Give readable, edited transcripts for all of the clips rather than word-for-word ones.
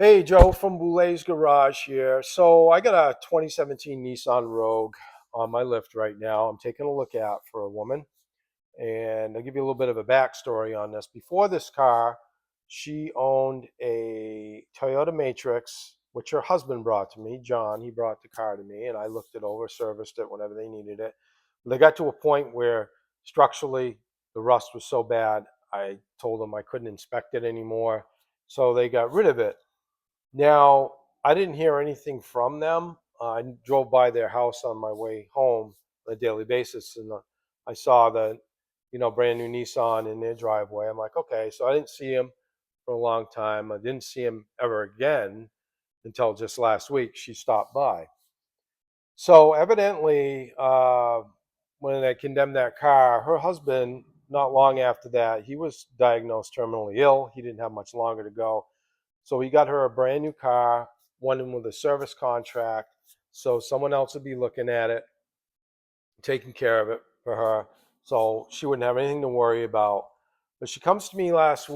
Hey, Joe from Boulet's Garage here. So I got a 2017 Nissan Rogue on my lift right now. I'm taking a look at for a woman, and I'll give you a little bit of a backstory on this. Before this car, she owned a Toyota Matrix, which her husband brought to me, John. He brought the car to me, and I looked it over, serviced it whenever they needed it. They got to a point where structurally the rust was so bad, I told them I couldn't inspect it anymore. So they got rid of it. Now, I didn't hear anything from them. I drove by their house on my way home on a daily basis, and I saw the, brand new Nissan in their driveway. I'm like, okay. So I didn't see him for a long time. I didn't see him ever again until just last week. She stopped by. So evidently, when they condemned that car, her husband, not long after that, he was diagnosed terminally ill. He didn't have much longer to go. So he got her a brand new car, one with a service contract. So someone else would be looking at it, taking care of it for her. So she wouldn't have anything to worry about. But she comes to me last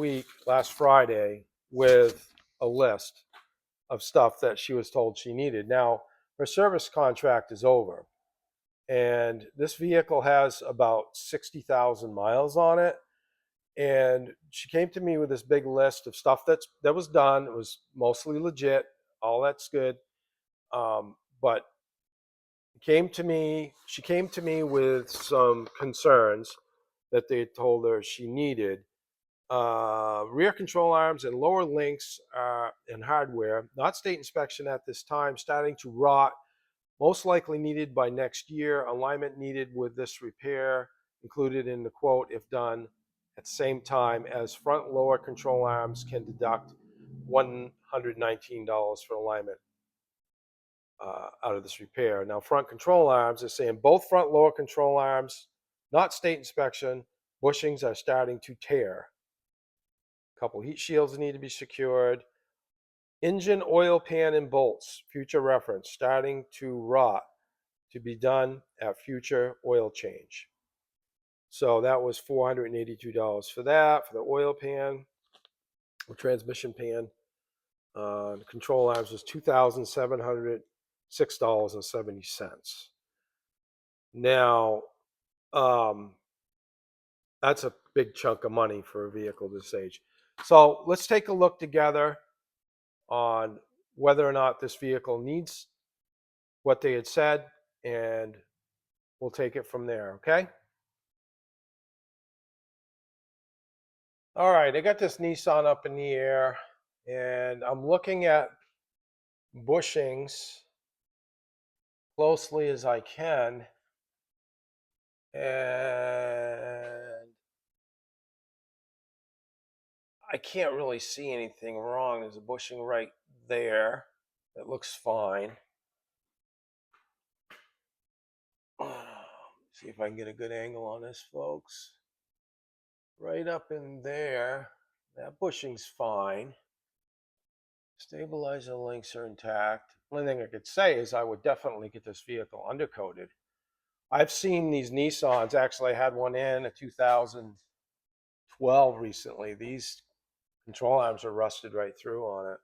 Friday, with a list of stuff that she was told she needed. Now, her service contract is over, and this vehicle has about 60,000 miles on it. And she came to me with this big list of stuff that was done. It was mostly legit. All that's good. But she came to me with some concerns that they had told her she needed. Rear control arms and lower links and hardware, not state inspection at this time, starting to rot, most likely needed by next year. Alignment needed with this repair, included in the quote, if done at the same time as front lower control arms, can deduct $119 for alignment out of this repair. Now, front control arms is saying both front lower control arms, not state inspection, bushings are starting to tear. A couple heat shields need to be secured. Engine oil pan and bolts, future reference, starting to rot, to be done at future oil change. So that was $482 for that, for the oil pan, the transmission pan. The control arms was $2,706.70. Now, um, that's a big chunk of money for a vehicle this age. So let's take a look together on whether or not this vehicle needs what they had said, and we'll take it from there, okay? All right, I got this Nissan up in the air, and I'm looking at bushings closely as I can, and I can't really see anything wrong. There's a bushing right there that looks fine. See if I can get a good angle on this, folks. Right up in there, that bushing's fine. Stabilizer links are intact. One thing I could say is I would definitely get this vehicle undercoated. I've seen these Nissans. Actually, I had one in a 2012 recently. These control arms are rusted right through on it.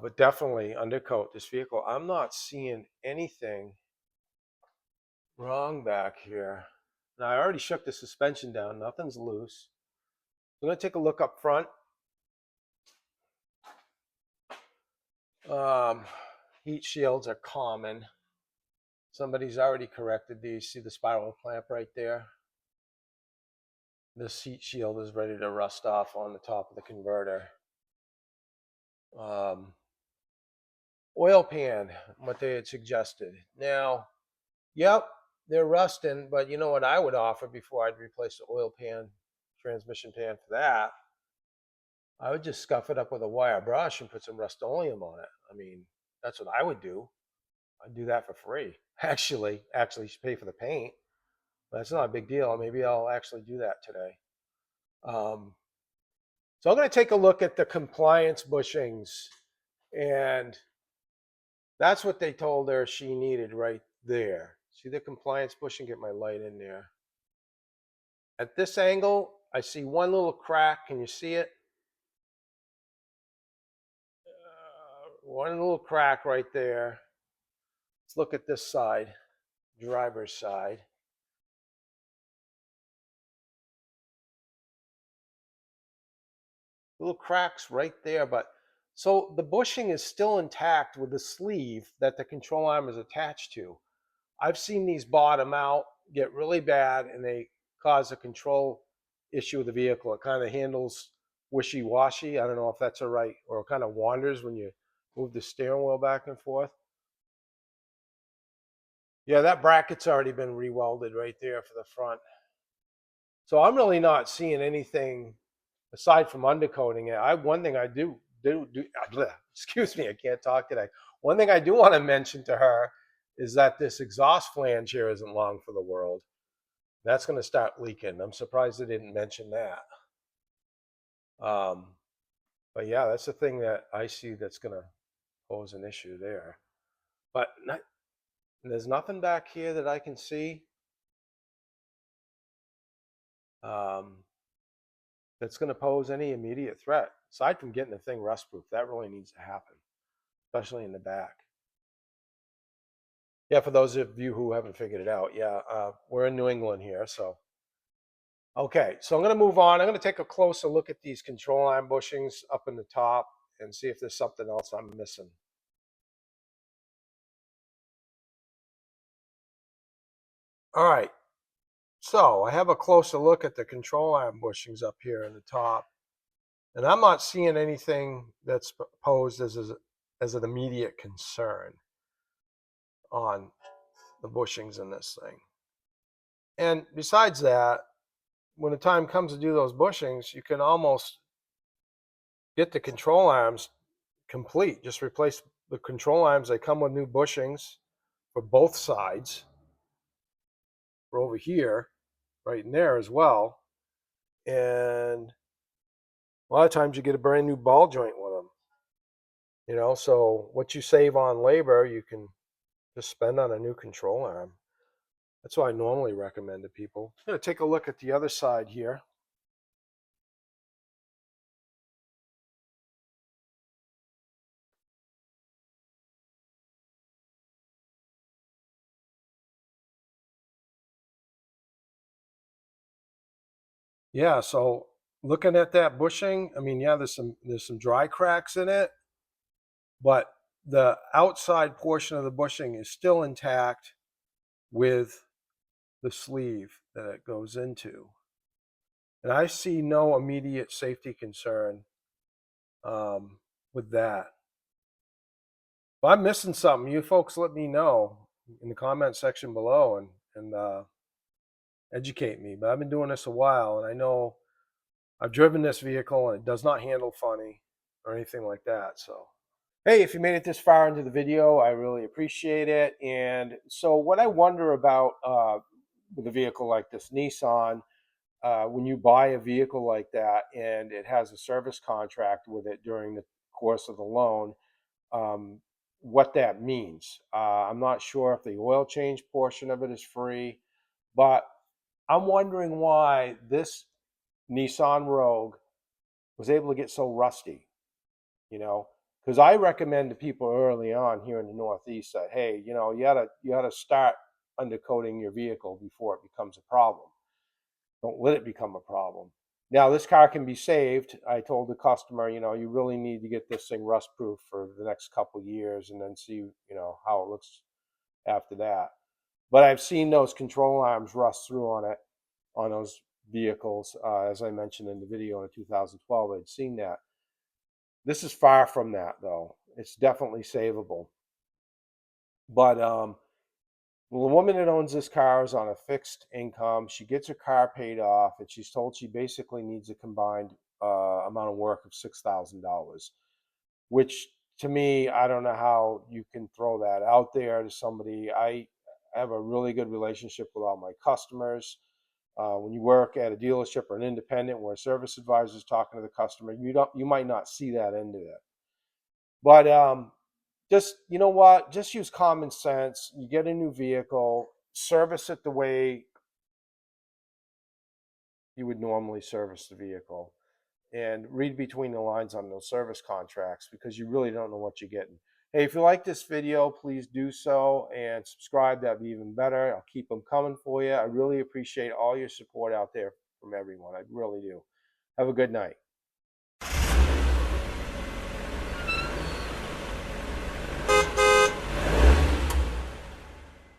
But definitely undercoat this vehicle. I'm not seeing anything wrong back here. Now, I already shook the suspension down. Nothing's loose. I'm going to take a look up front. Um, Heat shields are common. Somebody's already corrected these. See the spiral clamp right there? This heat shield is ready to rust off on the top of the converter. Oil pan, what they had suggested. Now, yep, they're rusting, but you know what I would offer before I'd replace the oil pan, transmission pan for that? I would just scuff it up with a wire brush and put some Rust-Oleum on it. I mean, that's what I would do. I'd do that for free. Actually, you should pay for the paint. But that's not a big deal. Maybe I'll actually do that today. Um, so I'm going to take a look at the compliance bushings, and that's what they told her she needed right there. See the compliance bushing? Get my light in there. At this angle, I see one little crack. Can you see it? one little crack right there. Let's look at this side, driver's side. Little cracks right there, but so the bushing is still intact with the sleeve that the control arm is attached to. I've seen these bottom out, get really bad, and they cause a control issue with the vehicle. It kind of handles wishy-washy. I don't know if that's a right, or it kind of wanders when you move the steering wheel back and forth. Yeah, that bracket's already been rewelded right there for the front. So I'm really not seeing anything aside from undercoating it. One thing I do excuse me, I can't talk today. One thing I do want to mention to her is that this exhaust flange here isn't long for the world. That's going to start leaking. I'm surprised they didn't mention that. Um, but yeah, that's the thing that I see that's going to pose an issue there. But there's nothing back here that I can see um, that's going to pose any immediate threat aside from getting the thing rust proof. That really needs to happen, especially in the back. Yeah, for those of you who haven't figured it out, yeah, we're in New England here, so. Okay, so I'm going to move on. I'm going to take a closer look at these control arm bushings up in the top and see if there's something else I'm missing. All right, so I have a closer look at the control arm bushings up here in the top, and I'm not seeing anything that's posed as an immediate concern on the bushings in this thing. And besides that, when the time comes to do those bushings, you can almost get the control arms complete. Just replace the control arms. They come with new bushings for both sides. For over here, right in there as well. And a lot of times you get a brand new ball joint with them. You know, so what you save on labor, you can just spend on a new control arm. That's what I normally recommend to people. I'm going to take a look at the other side here. Yeah, so looking at that bushing, I mean, yeah, there's some dry cracks in it, but the outside portion of the bushing is still intact with the sleeve that it goes into. And I see no immediate safety concern with that. If I'm missing something, you folks let me know in the comment section below and educate me. But I've been doing this a while, and I know I've driven this vehicle, and it does not handle funny or anything like that. So, hey, if you made it this far into the video, I really appreciate it. And so, what I wonder about with a vehicle like this Nissan, when you buy a vehicle like that and it has a service contract with it during the course of the loan, um, what that means. I'm not sure if the oil change portion of it is free, but I'm wondering why this Nissan Rogue was able to get so rusty, you know, because I recommend to people early on here in the Northeast that, hey, you know, you gotta start undercoating your vehicle before it becomes a problem. Don't let it become a problem. Now, this car can be saved. I told the customer, you know, you really need to get this thing rust proof for the next couple of years and then see, you know, how it looks after that. But I've seen those control arms rust through on it, on those vehicles. As I mentioned in the video in 2012, I'd seen that. This is far from that, though. It's definitely savable. But well, the woman that owns this car is on a fixed income. She gets her car paid off, and she's told she basically needs a combined amount of work of $6,000. Which, to me, I don't know how you can throw that out there to somebody. I have a really good relationship with all my customers. When you work at a dealership or an independent where a service advisor is talking to the customer, you might not see that end of it. But just, you know what, just use common sense. You get a new vehicle, service it the way you would normally service the vehicle, and read between the lines on those service contracts, because you really don't know what you're getting. Hey, if you like this video, please do so and subscribe. That'd be even better. I'll keep them coming for you. I really appreciate all your support out there from everyone. I really do. Have a good night.